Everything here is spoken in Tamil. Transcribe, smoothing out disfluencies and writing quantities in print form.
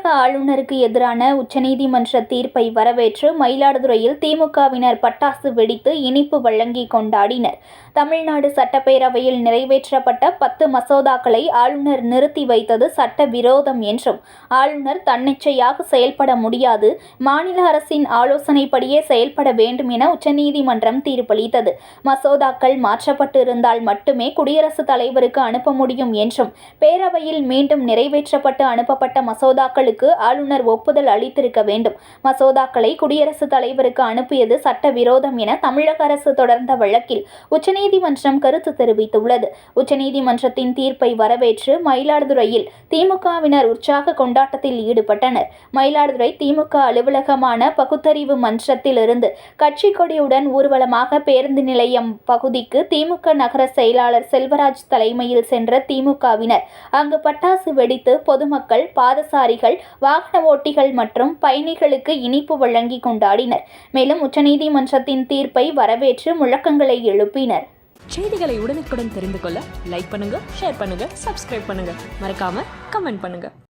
தமிழக ஆளுநருக்கு எதிரான உச்சநீதிமன்ற தீர்ப்பை வரவேற்று மயிலாடுதுறையில் திமுகவினர் பட்டாசு வெடித்து இனிப்பு வழங்கி கொண்டாடினர். தமிழ்நாடு சட்டப்பேரவையில் நிறைவேற்றப்பட்ட 10 மசோதாக்களை ஆளுநர் நிறுத்தி வைத்தது சட்டவிரோதம் என்றும், ஆளுநர் தன்னிச்சையாக செயல்பட முடியாது, மாநில அரசின் ஆலோசனைப்படியே செயல்பட வேண்டும் என உச்சநீதிமன்றம் தீர்ப்பளித்தது. மசோதாக்கள் மாற்றப்பட்டு இருந்தால் மட்டுமே குடியரசுத் தலைவருக்கு அனுப்ப முடியும் என்றும், பேரவையில் மீண்டும் நிறைவேற்றப்பட்டு அனுப்பப்பட்ட மசோதாக்களுக்கு ஆளுநர் ஒப்புதல் அளித்திருக்க வேண்டும். மசோதாக்களை குடியரசுத் தலைவருக்கு அனுப்பியது சட்டவிரோதம் என தமிழக அரசு தொடர்ந்த வழக்கில் உச்சநீதிமன்றம் கருத்து தெரிவித்துள்ளது. உச்சநீதிமன்றத்தின் தீர்ப்பை வரவேற்று மயிலாடுதுறையில் திமுகவினர் உற்சாக கொண்டாட்டத்தில் ஈடுபட்டனர். மயிலாடுதுறை திமுக அலுவலகமான பகுத்தறிவு மன்றத்திலிருந்து கட்சி கொடியுடன் ஊர்வலமாக பேருந்து நிலையம் பகுதிக்கு திமுக நகர செயலாளர் செல்வராஜ் தலைமையில் சென்ற திமுகவினர் அங்கு பட்டாசு வெடித்து பொதுமக்கள், பாதசாரிகள், வாகன ஓட்டிகள் மற்றும் பயணிகளுக்கு இனிப்பு வழங்கி கொண்டாடினர். மேலும் உச்சநீதிமன்றத்தின் தீர்ப்பை வரவேற்று முழக்கங்களை எழுப்பினர். செய்திகளை உடனுக்குடன் தெரிந்து கொள்ள லைக் பண்ணுங்க, ஷேர் பண்ணுங்க, சப்ஸ்கிரைப் பண்ணுங்க, மறக்காம கமெண்ட் பண்ணுங்க.